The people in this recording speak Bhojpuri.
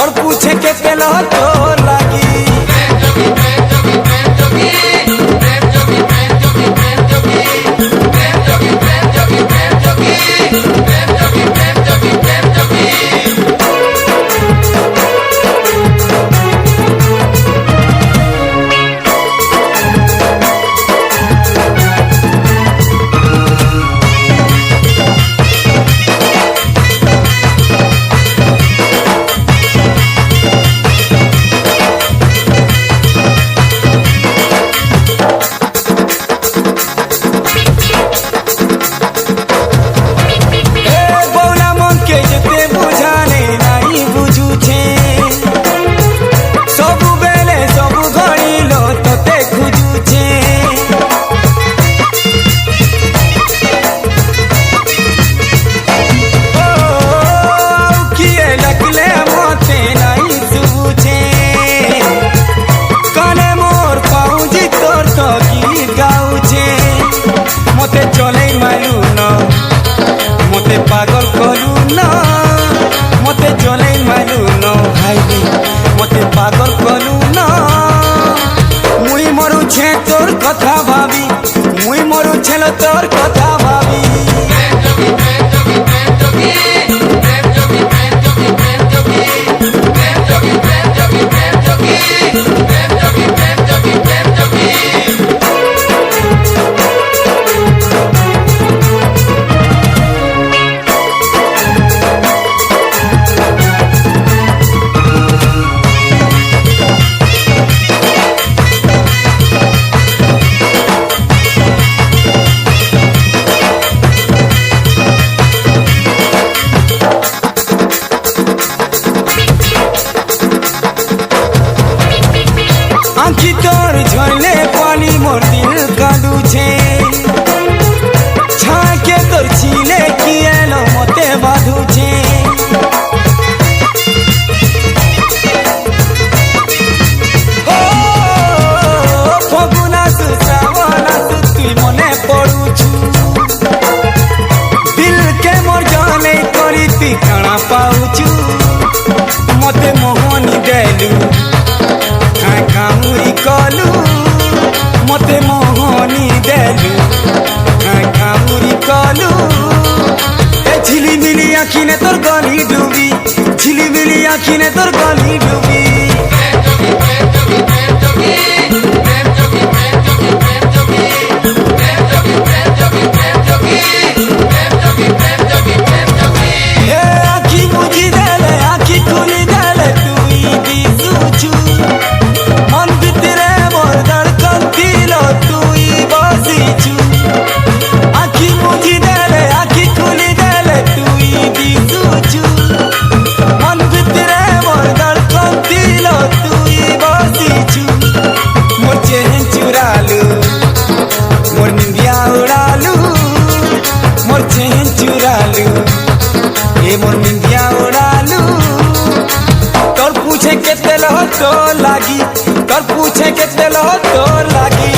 तोर पूछे के तेलो तो लागी। मोते पागल करू न मोते चले मालू न भाई मोते पागल करू न मुई मरु छे तोर कथा भाभी मुई मरु छेलो तोर कथा भाभी। आँखी तोर झोले पानी मोर दिल कांदू छे छाके तोर छीले किएलो मोते बाधू छे। ओ फगुना तू श्रावणा तू तुई मने पड़ुछु दिल के मोर जाने करी ती काना पाउछु मोते मोहनी देलू कामुरी कलू मोते मोहनी देलू कामुरी कलू ए झिलिमिली आँखी ने तोर गली डूबी झिलिमिली आँखी ने तोर गली डूबी। आँखी मुझी देले आँखी खुली देले तुई दिसुछु मन भितरे मोर धड़कन दिलो तुई बसिछु आँखी मुझी देले आँखी खुली देले तुई दिसुछु मन भितरे मोर धड़कन दिलो तुई बसिछु मोर चेहन चुरालू मोर निंदिया उड़ालू मोर चेहन चुरालू ए मोर निंदिया उड़ालू तोर पूछे के तेलो तो लागी तोर पूछे के तेलो तो लागी।